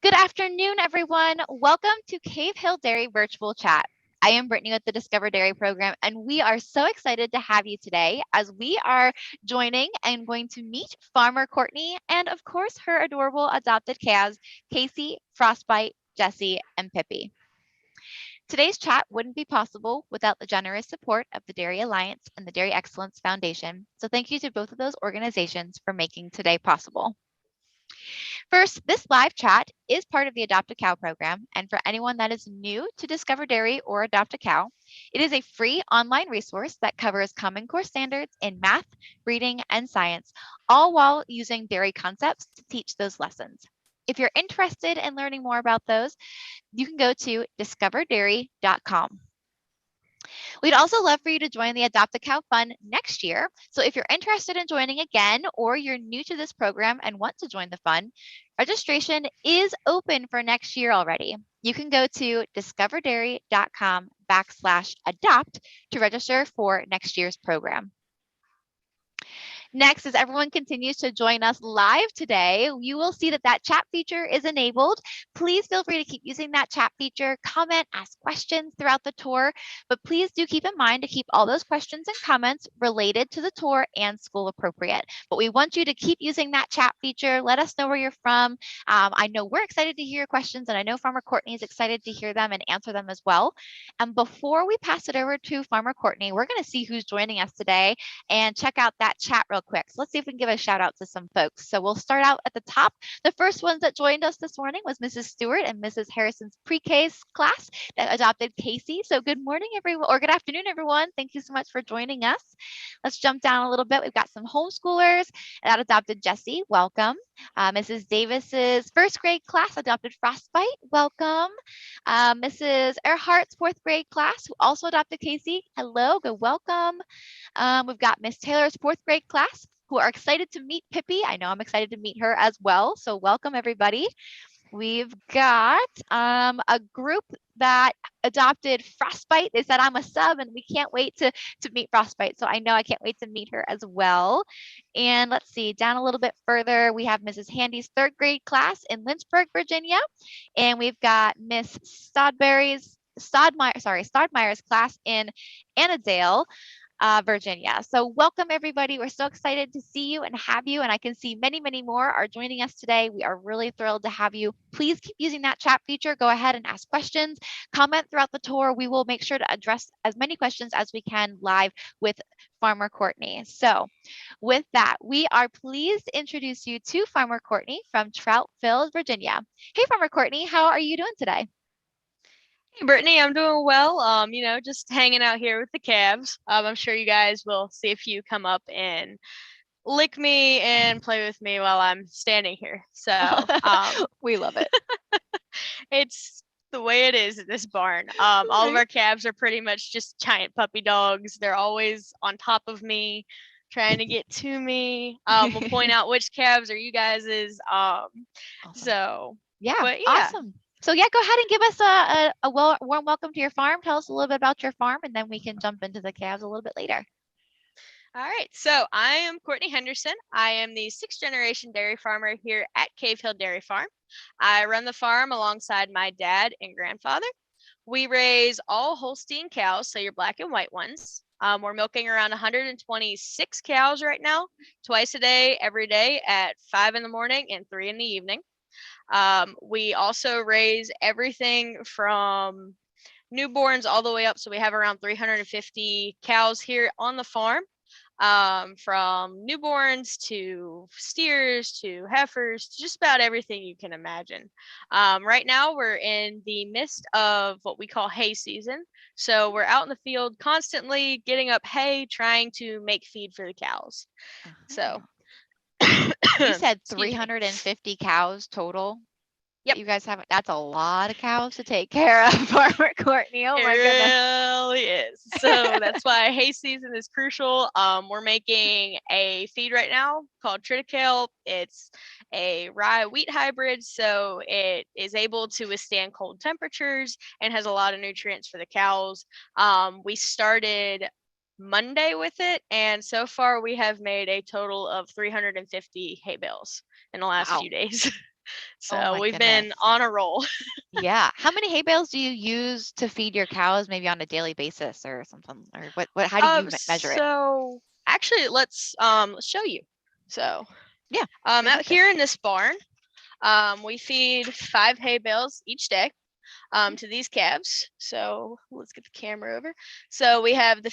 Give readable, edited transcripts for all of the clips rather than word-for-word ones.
Good afternoon, everyone. Welcome to Cave Hill Dairy Virtual Chat. I am Brittany with the Discover Dairy program, and we are so excited to have you today as we are joining and going to meet Farmer Courtney and, of course, her adorable adopted calves, Casey, Frostbite, Jessi, and Pippy. Today's chat wouldn't be possible without the generous support of the Dairy Alliance and the Dairy Excellence Foundation. So thank you to both of those organizations for making today possible. First, this live chat is part of the Adopt a Cow program, and for anyone that is new to Discover Dairy or Adopt a Cow, it is a free online resource that covers Common Core standards in math, reading, and science, all while using dairy concepts to teach those lessons. If you're interested in learning more about those, you can go to discoverdairy.com. We'd also love for you to join the Adopt a Cow Fund next year. So if you're interested in joining again, or you're new to this program and want to join the fund, registration is open for next year already. You can go to discoverdairy.com/adopt to register for next year's program. Next, as everyone continues to join us live today, you will see that that chat feature is enabled. Please feel free to keep using that chat feature, comment, ask questions throughout the tour, but please do keep in mind to keep all those questions and comments related to the tour and school appropriate. But we want you to keep using that chat feature. Let us know where you're from. I know we're excited to hear your questions, and I know Farmer Courtney is excited to hear them and answer them as well. And before we pass it over to Farmer Courtney, we're going to see who's joining us today and check out that chat real quick. So let's see if we can give a shout out to some folks. So we'll start out at the top. The first ones that joined us this morning was Mrs. Stewart and Mrs. Harrison's pre-K class that adopted Casey. So good morning, everyone, or good afternoon, everyone. Thank you so much for joining us. Let's jump down a little bit. We've got some homeschoolers that adopted Jessi. Welcome. Mrs. Davis's first grade class adopted Frostbite. Welcome. Mrs. Earhart's fourth grade class who also adopted Casey. Hello, good welcome. We've got Miss Taylor's fourth grade class who are excited to meet Pippy. I know I'm excited to meet her as well. So welcome, everybody. We've got a group that adopted Frostbite. They said I'm a sub and we can't wait to meet Frostbite. So I know I can't wait to meet her as well. And let's see, down a little bit further, we have Mrs. Handy's third grade class in Lynchburg, Virginia. And we've got Miss Stodmeyer's class in Annandale, Virginia. So welcome, everybody. We're so excited to see you and have you. And I can see many, many more are joining us today. We are really thrilled to have you. Please keep using that chat feature. Go ahead and ask questions, comment throughout the tour. We will make sure to address as many questions as we can live with Farmer Courtney. So with that, we are pleased to introduce you to Farmer Courtney from Troutville, Virginia. Hey, Farmer Courtney, how are you doing today? Hey, Brittany, I'm doing well. Just hanging out here with the calves. I'm sure you guys will see a few come up and lick me and play with me while I'm standing here. So we love it. It's the way it is at this barn. All of our calves are pretty much just giant puppy dogs. They're always on top of me, trying to get to me. We'll point out which calves are you guys's. Awesome. So yeah, but yeah. Awesome. So yeah, go ahead and give us a warm welcome to your farm. Tell us a little bit about your farm, and then we can jump into the calves a little bit later. All right, so I am Courtney Henderson. I am the 6th generation dairy farmer here at Cave Hill Dairy Farm. I run the farm alongside my dad and grandfather. We raise all Holstein cows, so your black and white ones. We're milking around 126 cows right now, twice a day, every day at 5 in the morning and 3 in the evening. We also raise everything from newborns all the way up. So we have around 350 cows here on the farm, from newborns to steers to heifers, to just about everything you can imagine. Right now we're in the midst of what we call hay season. So we're out in the field constantly getting up hay, trying to make feed for the cows. So you said 350 cows total. Yep. You guys have, that's a lot of cows to take care of, Farmer Courtney. Oh my goodness. It really is. So that's why hay season is crucial. We're making a feed right now called triticale. It's a rye wheat hybrid, so it is able to withstand cold temperatures and has a lot of nutrients for the cows. We started Monday with it, and so far we have made a total of 350 hay bales in the last few days. Oh So my we've been goodness. on a roll. Yeah. How many hay bales do you use to feed your cows, maybe on a daily basis or something? Or how do you measure it? So actually, let's show you. So Yeah. Let's out look at. here in this barn, we feed 5 hay bales each day to these calves. So let's get the camera over. So we have the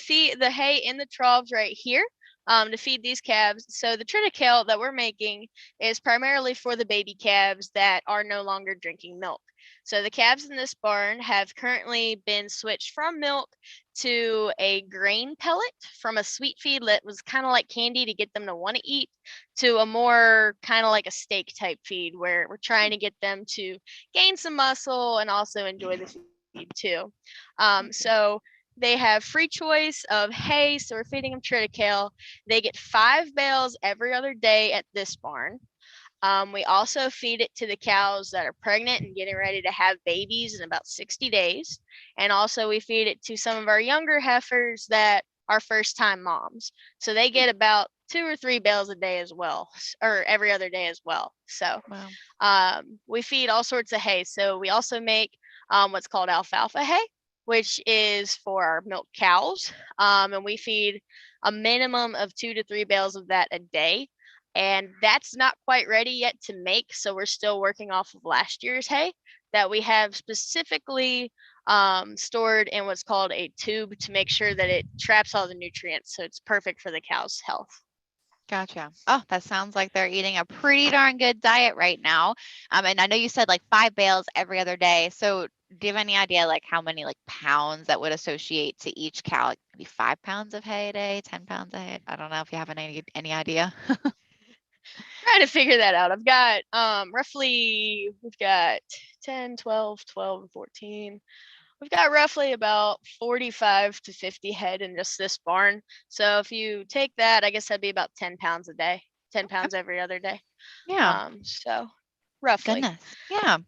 hay in the troughs right here to feed these calves. So the triticale that we're making is primarily for the baby calves that are no longer drinking milk. So the calves in this barn have currently been switched from milk to a grain pellet from a sweet feed that was kind of like candy to get them to want to eat, to a more kind of like a steak type feed where we're trying to get them to gain some muscle and also enjoy the feed too. So they have free choice of hay, so we're feeding them triticale. They get 5 bales every other day at this barn. We also feed it to the cows that are pregnant and getting ready to have babies in about 60 days. And also we feed it to some of our younger heifers that are first time moms. So they get about 2 or 3 bales a day as well, or every other day as well. So Wow. we feed all sorts of hay. So we also make what's called alfalfa hay, which is for our milk cows. And we feed a minimum of 2 to 3 bales of that a day. And that's not quite ready yet to make. So we're still working off of last year's hay that we have specifically stored in what's called a tube to make sure that it traps all the nutrients. So it's perfect for the cow's health. Gotcha. Oh, that sounds like they're eating a pretty darn good diet right now. And I know you said like 5 bales every other day. So do you have any idea like how many like pounds that would associate to each cow? Like maybe 5 pounds of hay a day, 10 pounds of hay? I don't know if you have any idea. Trying to figure that out. I've got roughly, we've got 10, 12, 12, 14. We've got roughly about 45 to 50 head in just this barn. So if you take that, I guess that'd be about 10 pounds a day, 10 Okay. pounds every other day. Yeah. So roughly. Goodness. Yeah.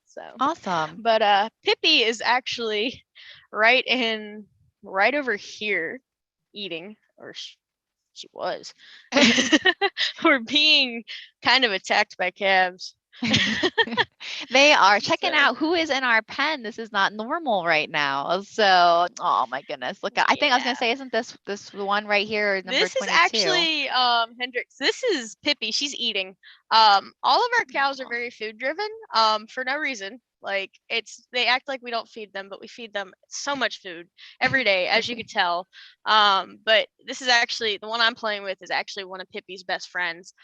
So, Awesome. but Pippy is actually right right over here eating, or she was. We're being kind of attacked by calves. They are checking So, out who is in our pen. This is not normal right now. So, oh my goodness. Look, I think I was gonna yeah. say, isn't this one right here, number This is 22? actually Hendrix. This is Pippy. She's eating. All of our cows are Aw. very food driven. For no reason. Like they act like we don't feed them, but we feed them so much food every day, as you could tell. But this is actually the one I'm playing with is actually one of Pippy's best friends.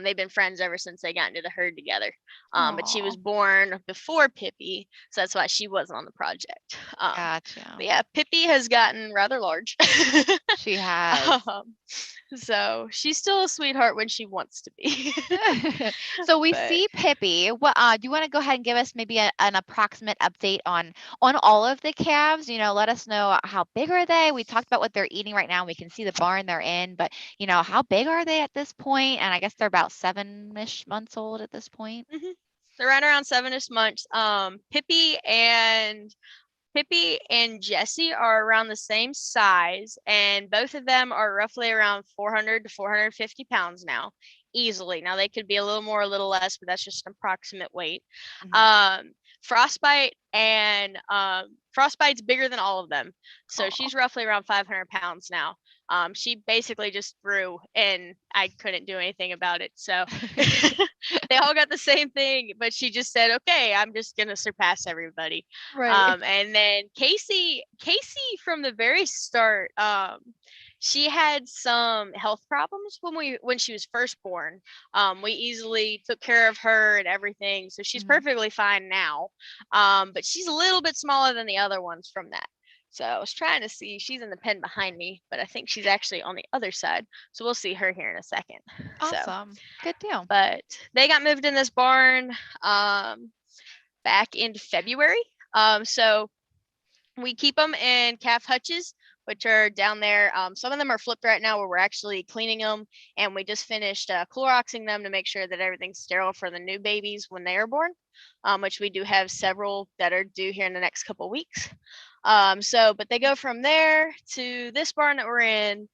They've been friends ever since they got into the herd together. But she Aw, was born before Pippy, so that's why she wasn't on the project. gotcha. But yeah, Pippy has gotten rather large. She has. um, so she's still a sweetheart when she wants to be. So we But see Pippy. What do you want to go ahead and give us maybe an approximate update on all of the calves? Let us know how big are they? We talked about what they're eating right now. We can see the barn they're in, but how big are they at this point? And I guess they're about 7-ish months old at this point. mhm, they're right around 7ish months. Pippy and Jessi are around the same size, and both of them are roughly around 400 to 450 pounds now, easily. Now they could be a little more, a little less, but that's just an approximate weight. Mhm. Um, Frostbite's bigger than all of them, so Aw. she's roughly around 500 pounds now. She basically just grew, and I couldn't do anything about it. So they all got the same thing, but she just said, "Okay, I'm just gonna surpass everybody." Right. And then Casey from the very start, she had some health problems when she was first born. We easily took care of her and everything, so she's Mhm. perfectly fine now. But she's a little bit smaller than the other ones from that. So I was trying to see. She's in the pen behind me, but I think she's actually on the other side. So we'll see her here in a second. So, Awesome. Good deal. but they got moved in this barn back in February. So we keep them in calf hutches, which are down there. Some of them are flipped right now where we're actually cleaning them, and we just finished Cloroxing them to make sure that everything's sterile for the new babies when they are born, which we do have several that are due here in the next couple weeks. But they go from there to this barn that we're in,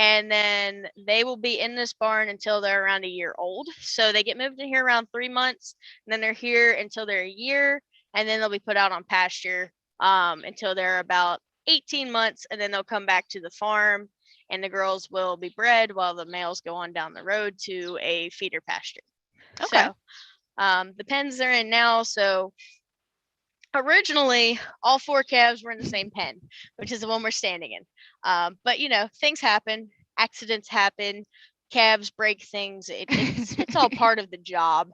and then they will be in this barn until they're around a year old. So they get moved in here around 3 months, and then they're here until they're a year, and then they'll be put out on pasture until they're about 18 months, and then they'll come back to the farm, and the girls will be bred while the males go on down the road to a feeder pasture. Okay. So the pens they're in now, so originally all 4 calves were in the same pen, which is the one we're standing in. But things happen, accidents happen, calves break things. It's all part of the job.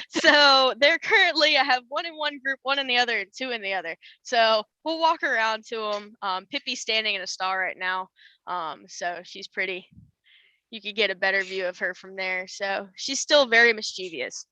So they're currently, I have 1 in one group, 1 in the other, and 2 in the other. So we'll walk around to them. Pippy's standing in a stall right now. So she's pretty, you could get a better view of her from there. So she's still very mischievous.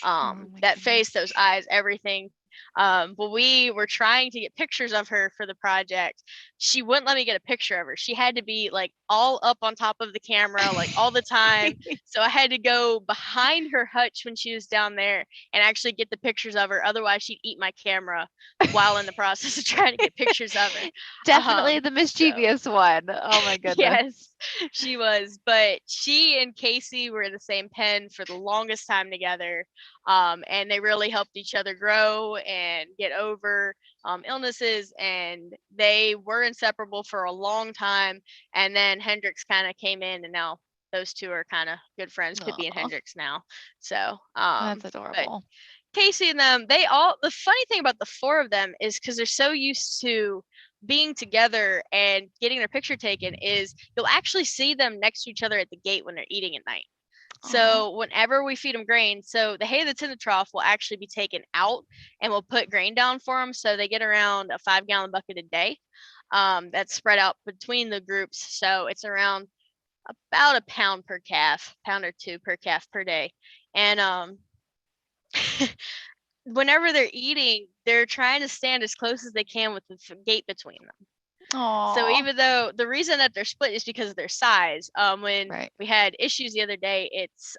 That face, those eyes, everything. But we were trying to get pictures of her for the project. She wouldn't let me get a picture of her. She had to be like all up on top of the camera, like all the time. So I had to go behind her hutch when she was down there and actually get the pictures of her. Otherwise, she'd eat my camera while in the process of trying to get pictures of her. Definitely the mischievous one. Oh my goodness. Yes, she was. But she and Casey were in the same pen for the longest time together. And they really helped each other grow and get over illnesses, and they were inseparable for a long time. And then Hendrix kind of came in, and now those 2 are kind of good friends, Pippy and Hendrix now. So that's adorable. Casey and them, the funny thing about the 4 of them is because they're so used to being together and getting their picture taken, is you'll actually see them next to each other at the gate when they're eating at night. So whenever we feed them grain, so the hay that's in the trough will actually be taken out, and we'll put grain down for them. So they get around a 5-gallon bucket a day. That's spread out between the groups. So it's around about a pound per calf, pound or 2 per calf per day. And whenever they're eating, they're trying to stand as close as they can with the gate between them. So even though the reason that they're split is because of their size, when we had issues the other day, it's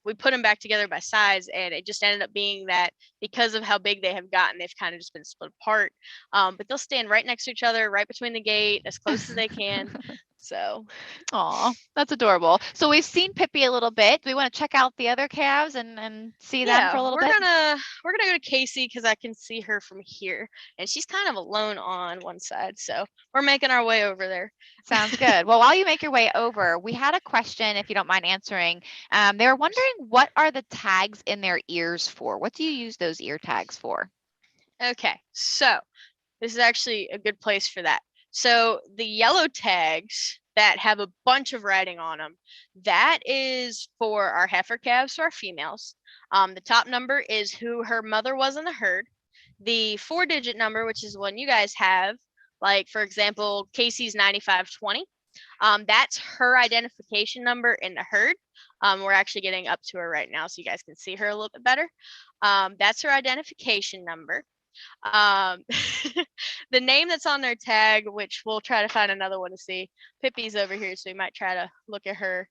we put them back together by size, and it just ended up being that because of how big they have gotten, they've kind of just been split apart. But they'll stand right next to each other, right between the gate, as close as they can. So, that's adorable. So we've seen Pippy a little bit. Do we want to check out the other calves and see them for a little bit? We're gonna go to Casey because I can see her from here, and she's kind of alone on one side. So we're making our way over there. Sounds good. Well, while you make your way over, we had a question, if you don't mind answering. They were wondering, what are the tags in their ears for? What do you use those ear tags for? Okay, so this is actually a good place for that. So the yellow tags that have a bunch of writing on them, that is for our heifer calves, for our females. The top number is who her mother was in the herd. The 4-digit number, which is the one you guys have, like for example, Casey's 9520. That's her identification number in the herd. We're actually getting up to her right now so you guys can see her a little bit better. That's her identification number. The name that's on their tag, which we'll try to find another one to see. Pippy's over here, so we might try to look at her,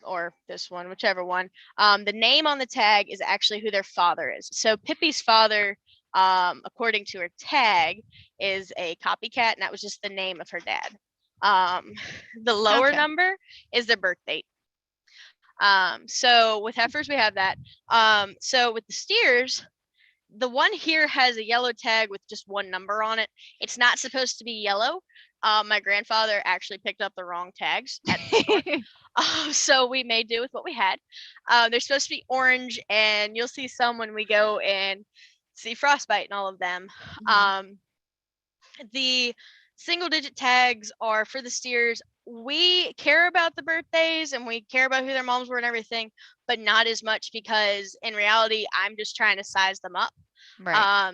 or this one, whichever one. The name on the tag is actually who their father is. So Pippy's father, according to her tag, is a copycat, and that was just the name of her dad. The lower number is their birth date. So with heifers, we have that. So with the steers, the one here has a yellow tag with just 1 number on it. It's not supposed to be yellow. My grandfather actually picked up the wrong tags at the store. So we made do with what we had. They're supposed to be orange, and you'll see some when we go and see Frostbite and all of them. The single-digit tags are for the steers. We care about the birthdays, and we care about who their moms were and everything, but not as much, because in reality, I'm just trying to size them up.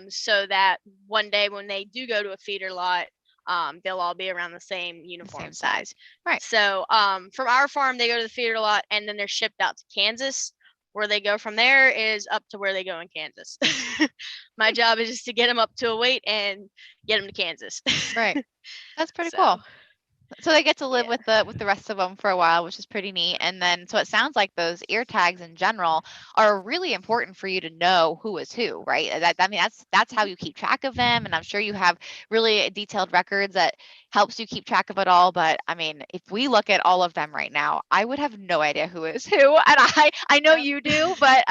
So that one day when they do go to a feeder lot, they'll all be around the same uniform size. So from our farm, they go to the feeder lot, and then they're shipped out to Kansas. Where they go from there is up to where they go in Kansas. My job is just to get them up to a weight and get them to Kansas. That's pretty cool. So they get to live with the rest of them for a while, which is pretty neat. And then, so it sounds like those ear tags in general are really important for you to know who is who, right? I mean, that's how you keep track of them. And I'm sure you have really detailed records that helps you keep track of it all. But I mean, if we look at all of them right now, I would have no idea who is who. And I know Yep. you do, but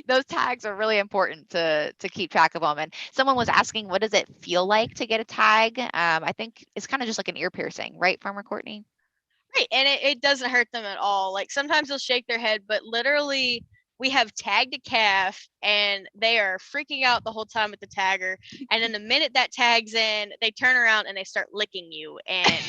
those tags are really important to keep track of them. And someone was asking, what does it feel like to get a tag? I think it's kind of just like an ear piercing, right, Farmer Courtney? Right, and it doesn't hurt them at all. Like sometimes they'll shake their head, but literally we have tagged a calf and they are freaking out the whole time with the tagger. And then the minute that tags in, they turn around and they start licking you and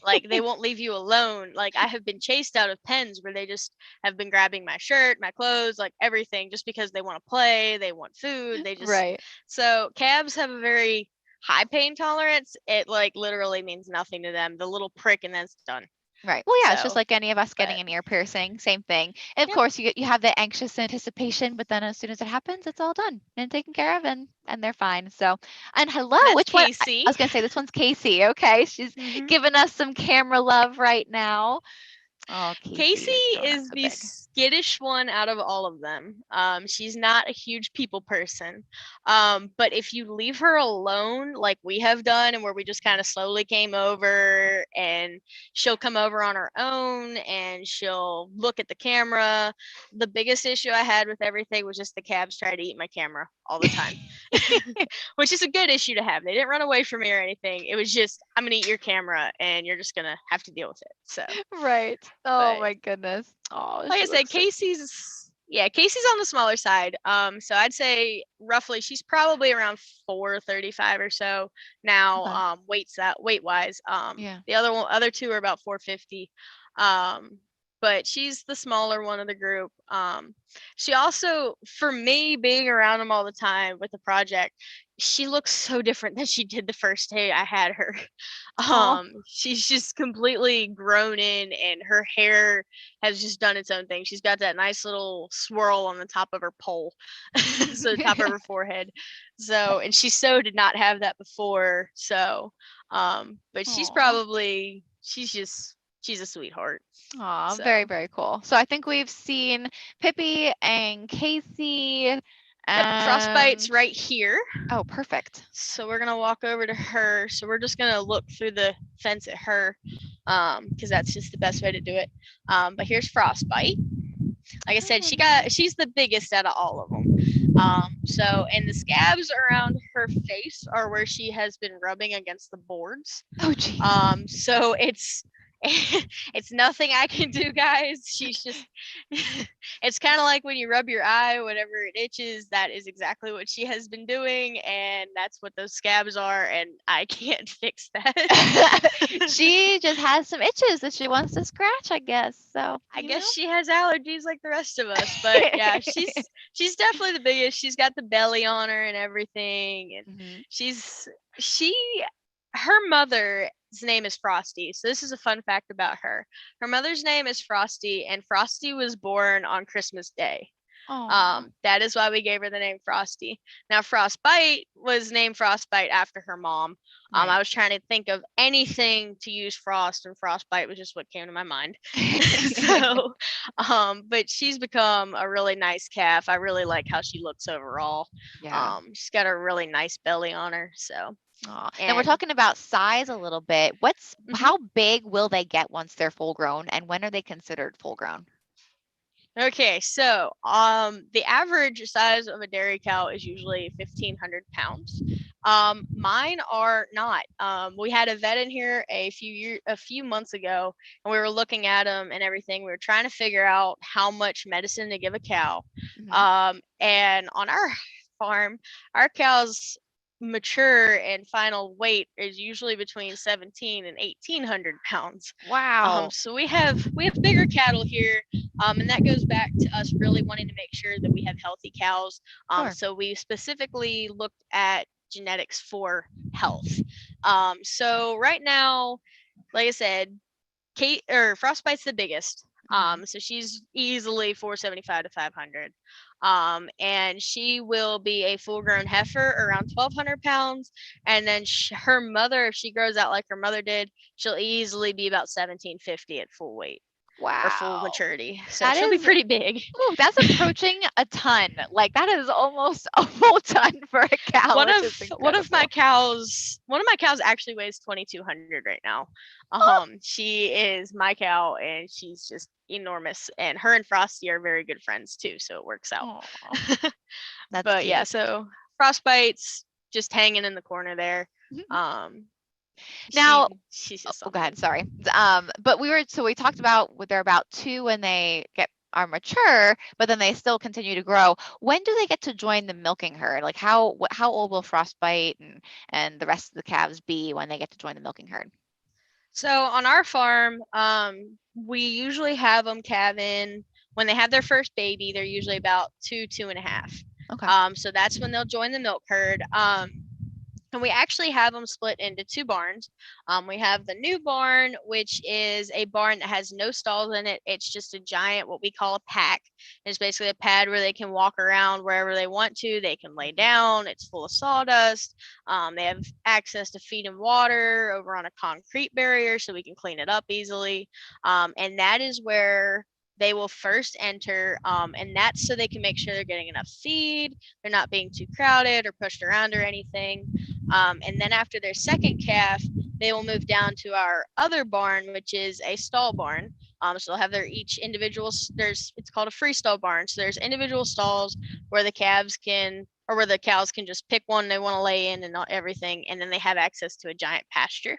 like they won't leave you alone. Like I have been chased out of pens where they just have been grabbing my shirt, my clothes, like everything just because they want to play, they want food, they just Right. So calves have a very high pain tolerance. It like literally means nothing to them. The little prick and then it's done. Right. Well, yeah, it's just So, like any of us getting but an ear piercing, same thing. And of yep, course, you have the anxious anticipation, but then as soon as it happens, it's all done and taken care of, and they're fine. So, and hello, and that's which one? I Casey. was gonna say this one's Casey. Okay, she's Mhm. giving us some camera love right now. Oh, Casey Casey is growing up is so the big. skittish one out of all of them. She's not a huge people person. But if you leave her alone, like we have done, and where we just kind of slowly came over, and she'll come over on her own and she'll look at the camera. The biggest issue I had with everything was just the cabs try to eat my camera all the time, which is a good issue to have. They didn't run away from me or anything. It was just, I'm going to eat your camera and you're just going to have to deal with it. So. Right. Oh But my goodness. Oh, like I she said, looks so. Casey's on the smaller side. So I'd say roughly she's probably around 435 or so now. Okay. Weight wise. Yeah. The other two are about 450. Um, but she's the smaller one of the group. She also, for me, being around them all the time with the project, she looks so different than she did the first day I had her. Oh. She's just completely grown in, and her hair has just done its own thing. She's got that nice little swirl on the top of her pole, so the top of her forehead. So, and she so did not have that before. So, but Aw. she's a sweetheart. Aw, very, So, very cool. So I think we've seen Pippy and Casey yep, Frostbite's and right here. oh, perfect. So we're gonna walk over to her. So we're just gonna look through the fence at her, because that's just the best way to do it. But here's Frostbite. Like I said, she's the biggest out of all of them. So and the scabs around her face are where she has been rubbing against the boards. Oh, geez. So it's nothing I can do, guys. She's just it's kind of like when you rub your eye whenever it itches. That is exactly what she has been doing, and that's what those scabs are, and I can't fix that. She just has some itches that she wants to scratch, I guess. So, I you guess know. she has allergies like the rest of us, but yeah, she's definitely the biggest. She's got the belly on her and everything, and Mhm. she her mother's name is Frosty. So this is a fun fact about her. Her mother's name is Frosty, and Frosty was born on Christmas Day. Aw. That is why we gave her the name Frosty. Now, Frostbite was named Frostbite after her mom. Right. I was trying to think of anything to use Frost, and Frostbite was just what came to my mind. So, but she's become a really nice calf. I really like how she looks overall. Yeah. She's got a really nice belly on her. So, Aw. Now we're and talking about size a little bit. mhm. How big will they get once they're full grown, and when are they considered full grown? Okay, so the average size of a dairy cow is usually 1,500 pounds. Mine are not. We had a vet in here a few months ago, and we were looking at them and everything. We were trying to figure out how much medicine to give a cow. Mhm. And on our farm, our cows mature and final weight is usually between 17 and 1,800 pounds. Wow. So we have bigger cattle here, and that goes back to us really wanting to make sure that we have healthy cows. Sure. So we specifically looked at genetics for health. So right now, like I said, Frostbite's the biggest. Mhm. So she's easily 475 to 500. And she will be a full-grown heifer around 1,200 pounds. And then her mother, if she grows out like her mother did, she'll easily be about 1,750 at full weight. or full Wow. maturity. So That she'll be is, pretty big. ooh, that's approaching a ton. Like that is almost a full ton for a cow, One which of is one of my incredible. cows, one of my cows actually weighs 2,200 right now. She is my cow, and she's just enormous. And her and Frosty are very good friends too, so it works out. Aw, that's But yeah, cute. so Frostbite's just hanging in the corner there. Mhm. Um, Now, she's just oh, go ahead. something. Sorry. But we talked about they're about 2 when they are mature, but then they still continue to grow. When do they get to join the milking herd? Like how old will Frostbite and the rest of the calves be when they get to join the milking herd? So on our farm, we usually have them calving when they have their first baby. They're usually about 2.5. Okay. So that's when they'll join the milk herd. And we actually have them split into 2 barns. We have the new barn, which is a barn that has no stalls in it. It's just a giant, what we call a pack. It's basically a pad where they can walk around wherever they want to. They can lay down. It's full of sawdust. They have access to feed and water over on a concrete barrier so we can clean it up easily. And that is where they will first enter, and that's so they can make sure they're getting enough feed, they're not being too crowded or pushed around or anything. And then after their second calf, they will move down to our other barn, which is a stall barn. So they'll have their each individual. It's called a freestall barn. So there's individual stalls where the calves can, or where the cows can just pick one they want to lay in and not everything, and then they have access to a giant pasture.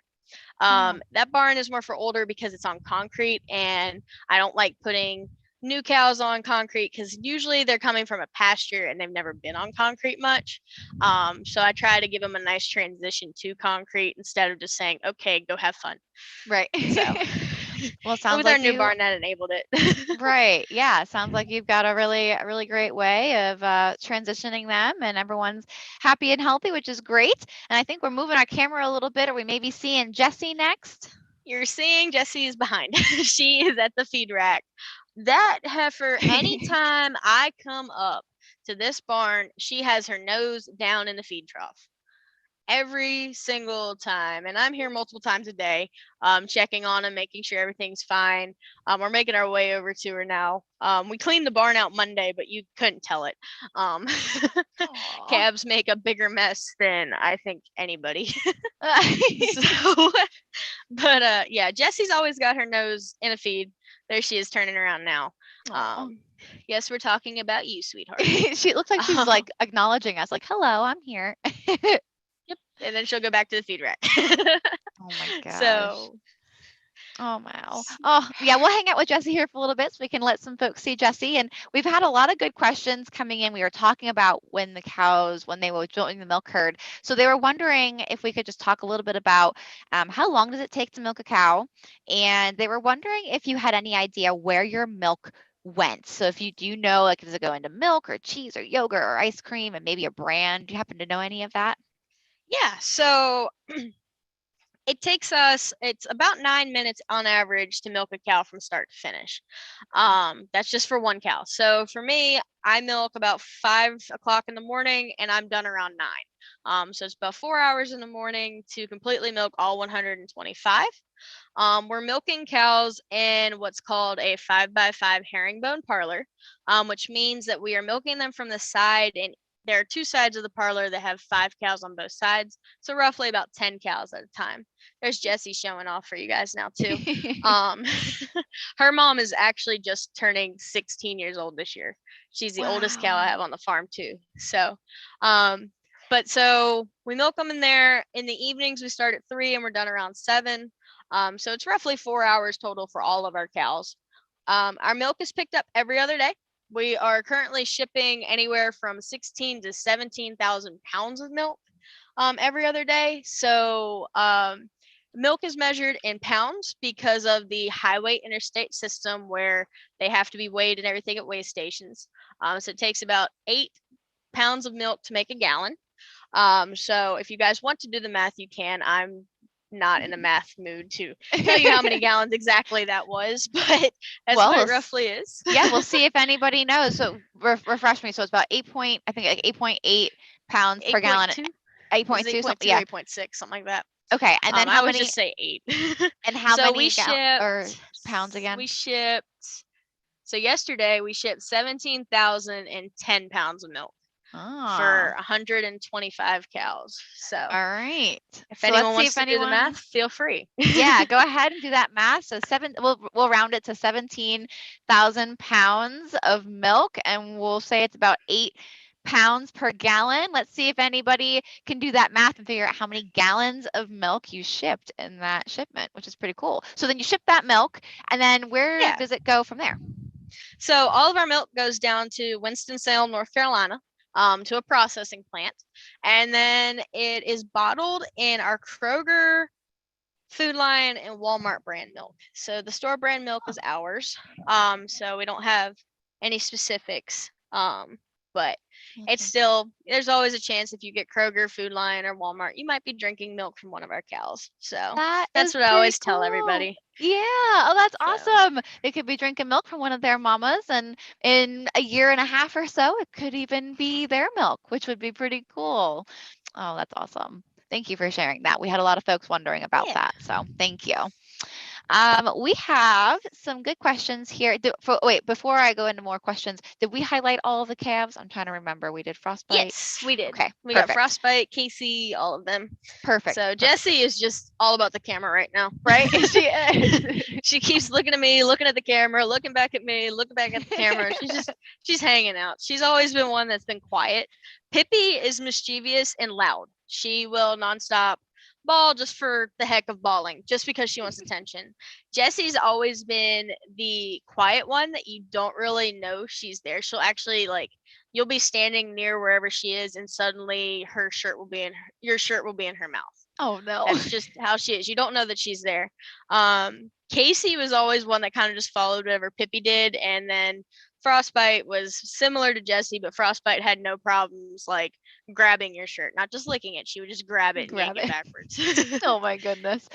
Oh. That barn is more for older because it's on concrete, and I don't like putting new cows on concrete because usually they're coming from a pasture and they've never been on concrete much. So I try to give them a nice transition to concrete instead of just saying, okay, go have fun. Right. So Well, it and sounds with our like new you barn, that enabled it. right. Yeah, sounds like you've got a really great way of transitioning them, and everyone's happy and healthy, which is great. And I think we're moving our camera a little bit. Are we maybe seeing Jessi next? You're seeing Jessi is behind. She is at the feed rack. That heifer, anytime I come up to this barn, she has her nose down in the feed trough every single time. And I'm here multiple times a day, checking on them, making sure everything's fine. We're making our way over to her now. We cleaned the barn out Monday, but you couldn't tell it. Aw. Calves make a bigger mess than I think anybody. So, but yeah, Jessi's always got her nose in a feed. There she is turning around now. Aw. Yes, we're talking about you, sweetheart. She looks like she's like acknowledging us, like, hello, I'm here. Yep. And then she'll go back to the feed rack. Oh my gosh. So, Oh wow. Oh yeah, we'll hang out with Jessi here for a little bit so we can let some folks see Jessi. And we've had a lot of good questions coming in. We were talking about when the cows, when they were joining the milk herd. So they were wondering if we could just talk a little bit about how long does it take to milk a cow? And they were wondering if you had any idea where your milk went. So if you do know, like, does it go into milk or cheese or yogurt or ice cream and maybe a brand? Do you happen to know any of that? yeah, so it takes us, it's about 9 minutes on average to milk a cow from start to finish. That's just for one cow. So for me, I milk about 5 o'clock in the morning and I'm done around 9. So it's about 4 hours in the morning to completely milk all 125. We're milking cows in what's called a 5x5 herringbone parlor, which means that we are milking them from the side, and there are 2 sides of the parlor that have 5 cows on both sides, so roughly about 10 cows at a time. There's Jessi showing off for you guys now too. Um, her mom is actually just turning 16 years old this year. She's the oldest cow I Wow. have on the farm too. So, but so we milk them in there. In the evenings, we start at 3 and we're done around 7. So it's roughly 4 hours total for all of our cows. Our milk is picked up every other day. We are currently shipping anywhere from 16 to 17,000 pounds of milk every other day. So milk is measured in pounds because of the highway interstate system where they have to be weighed and everything at weigh stations. So it takes about 8 pounds of milk to make a gallon. So if you guys want to do the math, you can. I'm not in a math mood to tell you how many gallons exactly that was, but that's Well, what it roughly is. yeah, we'll see if anybody knows. So refresh me. So it's about 8 I think like 8.8 pounds per gallon. 8.2 is 8.2 something. 8.2 Yeah. 8.6, something like that. Okay. And then I how always many just say 8. and how So we many gal shipped or pounds again? We shipped. So yesterday we shipped 17,010 pounds of milk for 125 cows. So all right. if So let's anyone see wants if to do the anyone. math, feel free. Yeah, go ahead and do that math. So we'll round it to 17,000 pounds of milk, and we'll say it's about 8 pounds per gallon. Let's see if anybody can do that math and figure out how many gallons of milk you shipped in that shipment, which is pretty cool. So then you ship that milk, and then where does it go from there? So all of our milk goes down to Winston-Salem, North Carolina, to a processing plant, and then it is bottled in our Kroger, Food Lion, and Walmart brand milk. So the store brand milk is ours. So we don't have any specifics. But it's still, there's always a chance if you get Kroger, Food Lion, or Walmart, you might be drinking milk from one of our cows. So that's what I always tell everybody. Yeah. Oh, that's awesome. They could be drinking milk from one of their mamas, and in a year and a half or so, it could even be their milk, which would be pretty cool. Oh, that's awesome. Thank you for sharing that. We had a lot of folks wondering about that. So thank you. We have some good questions here. Wait, before I go into more questions, did we highlight all of the calves? I'm trying to remember. We did Frostbite. Yes, we did. Okay, we got Frostbite, Casey, all of them. Perfect. So Jessi is just all about the camera right now. Right? She is. She keeps looking at me, looking at the camera, looking back at me, looking back at the camera. She's hanging out. She's always been one that's been quiet. Pippy is mischievous and loud. She will nonstop bawl just for the heck of bawling, just because she wants attention. Jessi's always been the quiet one that you don't really know she's there. She'll actually, like, you'll be standing near wherever she is, and suddenly your shirt will be in her mouth. Oh no. That's just how she is. You don't know that she's there. Casey was always one that kind of just followed whatever Pippy did, and then Frostbite was similar to Jessi, but Frostbite had no problems like grabbing your shirt, not just licking it. She would just grab it and yank it backwards. Oh my goodness.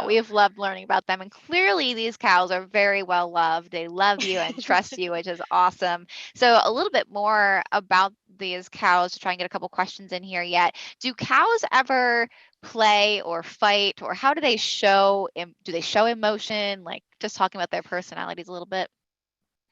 We have loved learning about them, and clearly these cows are very well loved. They love you and trust you, which is awesome. So a little bit more about these cows to try and get a couple questions in here yet. Do cows ever play or fight, or how do they show emotion? Like, just talking about their personalities a little bit.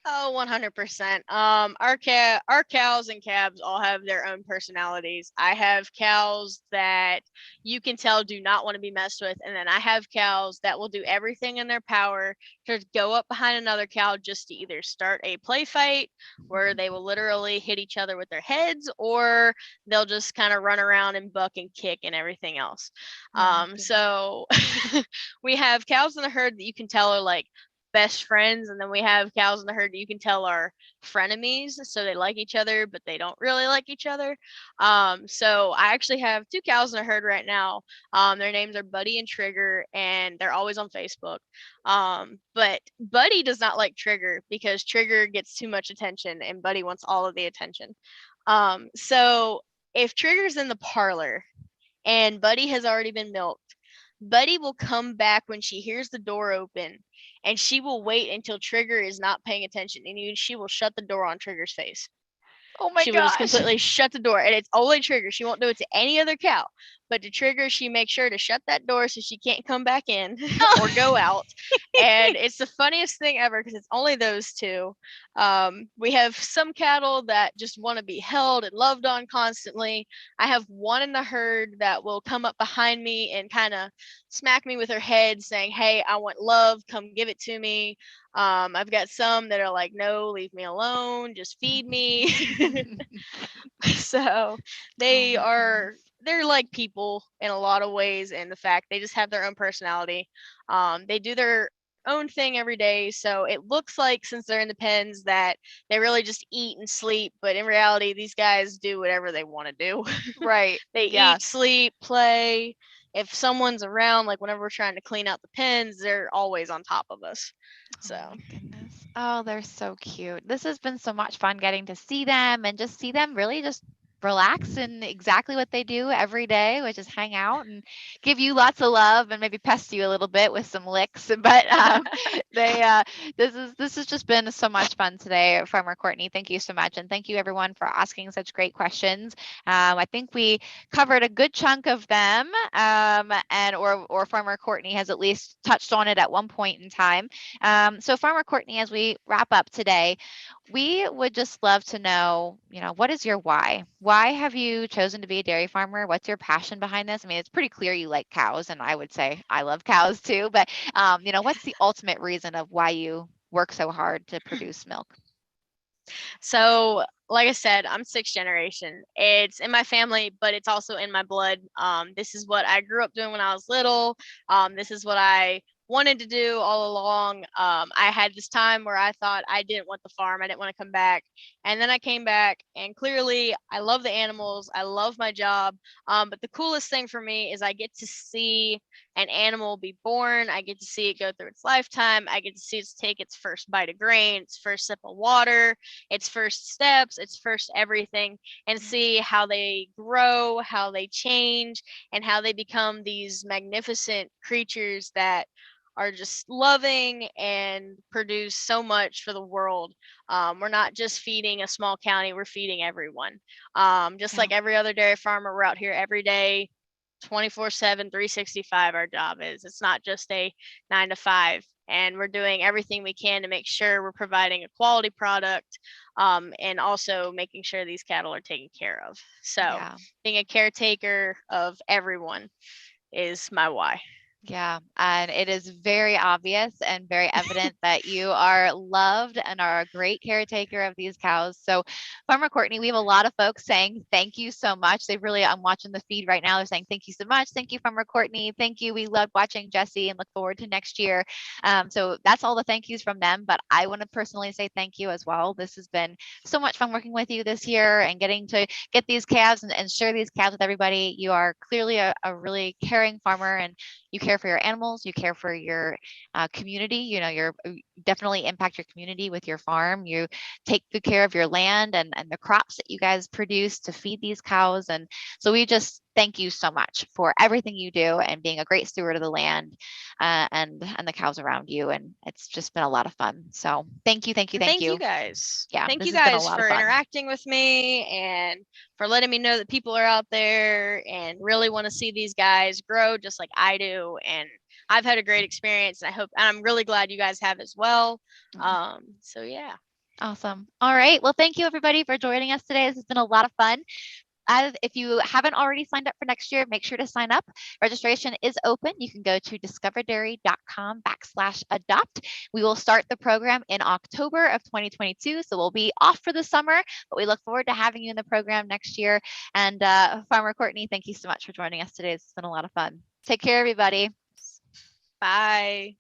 Oh, 100%. Our cows and calves all have their own personalities. I have cows that you can tell do not want to be messed with, and then I have cows that will do everything in their power to go up behind another cow just to either start a play fight where they will literally hit each other with their heads, or they'll just kind of run around and buck and kick and everything else. So we have cows in the herd that you can tell are like best friends, and then we have cows in the herd that you can tell are frenemies, so they like each other but they don't really like each other. So I actually have 2 cows in the herd right now. Their names are Buddy and Trigger, and they're always on Facebook. But Buddy does not like Trigger because Trigger gets too much attention and Buddy wants all of the attention. So if Trigger's in the parlor and Buddy has already been milked, Buddy will come back when she hears the door open, and she will wait until Trigger is not paying attention, and she will shut the door on Trigger's face. Oh my gosh. She will just completely shut the door, and it's only Trigger. She won't do it to any other cow, but to Trigger, she makes sure to shut that door so she can't come back in or go out. And it's the funniest thing ever because it's only those 2. We have some cattle that just want to be held and loved on constantly. I have one in the herd that will come up behind me and kind of smack me with her head saying, "Hey, I want love, come give it to me." I've got some that are like, "No, leave me alone, just feed me." So they're like people in a lot of ways, in the fact they just have their own personality. They do their own thing every day, so it looks like, since they're in the pens, that they really just eat and sleep, but in reality these guys do whatever they want to do. Right. They eat, sleep, play. If someone's around, like whenever we're trying to clean out the pens, they're always on top of us. So oh my goodness. Oh, they're so cute. This has been so much fun getting to see them and just see them really just relax in exactly what they do every day, which is hang out and give you lots of love and maybe pest you a little bit with some licks. But they this has just been so much fun today, Farmer Courtney. Thank you so much, and thank you everyone for asking such great questions. I think we covered a good chunk of them, and or Farmer Courtney has at least touched on it at one point in time. So Farmer Courtney, as we wrap up today, we would just love to know, what is your why? Why have you chosen to be a dairy farmer? What's your passion behind this? I mean, it's pretty clear you like cows, and I would say I love cows too. But what's the ultimate reason of why you work so hard to produce milk? So, like I said, I'm sixth generation. It's in my family, but it's also in my blood. This is what I grew up doing when I was little. This is what I wanted to do all along. I had this time where I thought I didn't want the farm. I didn't want to come back. And then I came back, and clearly I love the animals. I love my job. But the coolest thing for me is I get to see an animal be born. I get to see it go through its lifetime. I get to see it take its first bite of grain, its first sip of water, its first steps, its first everything, and see how they grow, how they change, and how they become these magnificent creatures that are just loving and produce so much for the world. We're not just feeding a small county, we're feeding everyone. Just like every other dairy farmer, we're out here every day, 24/7, 365. Our job is. It's not just a 9 to 5. And we're doing everything we can to make sure we're providing a quality product, and also making sure these cattle are taken care of. So being a caretaker of everyone is my why. Yeah, and it is very obvious and very evident that you are loved and are a great caretaker of these cows. So, Farmer Courtney, we have a lot of folks saying thank you so much. They really, I'm watching the feed right now. They're saying thank you so much. Thank you, Farmer Courtney. Thank you. We loved watching Jessi and look forward to next year. So that's all the thank yous from them. But I want to personally say thank you as well. This has been so much fun working with you this year and getting to get these calves and share these calves with everybody. You are clearly a really caring farmer, and you care for your animals, you care for your community. You definitely impact your community with your farm. You take good care of your land and the crops that you guys produce to feed these cows. And so we just thank you so much for everything you do and being a great steward of the land, and the cows around you. And it's just been a lot of fun. So thank you, thank you, thank Thank you. you guys. Yeah, Thank this you has been a guys lot of for fun. interacting with me and for letting me know that people are out there and really want to see these guys grow just like I do. And I've had a great experience, and I'm really glad you guys have as well. So yeah. Awesome. All right. Well, thank you everybody for joining us today. This has been a lot of fun. If you haven't already signed up for next year, make sure to sign up. Registration is open. You can go to discoverdairy.com/adopt. We will start the program in October of 2022. So we'll be off for the summer, but we look forward to having you in the program next year. And Farmer Courtney, thank you so much for joining us today. It's been a lot of fun. Take care, everybody. Bye.